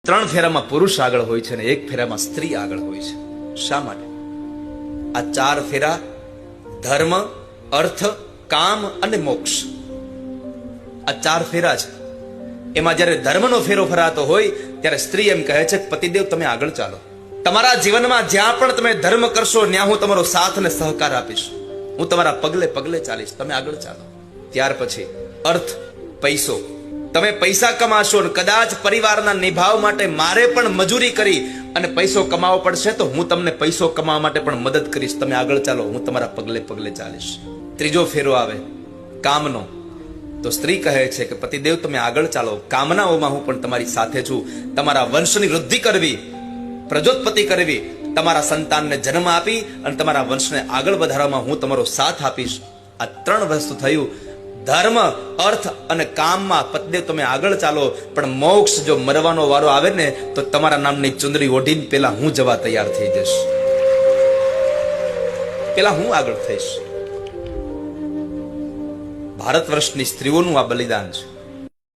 ત્રણ ફેરામાં પુરુષ આગળ હોય છે અને એક ફેરામાં સ્ત્રી આગળ હોય છે. શા માટે? આ ચાર ફેરા ધર્મ, અર્થ, કામ અને મોક્ષ, આ ચાર ફેરા છે. એમાં જ્યારે ધર્મનો ફેરો ફરાતો હોય ત્યારે સ્ત્રી એમ કહે છે, પતિદેવ તમે આગળ ચાલો. તમારા જીવનમાં જ્યાં પણ તમે ધર્મ કરશો ત્યાં હું તમારો સાથ અને સહકાર આપીશ. હું તમારા પગલે પગલે ચાલીશ, તમે આગળ ચાલો. ત્યાર પછી અર્થ, પૈસો. તમે પૈસા કમાશો અને કદાચ પરિવારના નિભાવ માટે મારે પણ મજૂરી કરી અને પૈસો કમાવો પડશે તો હું તમને પૈસો કમાવા માટે પણ મદદ કરીશ. તમે આગળ ચાલો, હું તમારા પગલે પગલે ચાલીશ. ત્રીજો ફેરો આવે કામનો. તો સ્ત્રી કહે છે કે પતિદેવ તમે આગળ ચાલો, કામનાઓમાં હું પણ તમારી સાથે છું. તમારા વંશની વૃદ્ધિ કરવી, પ્રજોત્પત્તિ કરવી, તમારા સંતાનને જન્મ આપી અને તમારા વંશને આગળ વધારવામાં હું તમારો સાથ આપીશ. આ ત્રણ વસ્તુ થયું. ધર્મ, અર્થ અને કામમાં પતિદેવ તમે આગળ ચાલો, પણ મોક્ષ જો મરવાનો વારો આવે ને તો તમારા નામની ચુંદડી ઓઢીને પેલા હું જવા તૈયાર થઈ જઈશ, પેલા હું આગળ થઈશ. ભારત વર્ષની સ્ત્રીઓનું આ બલિદાન છે.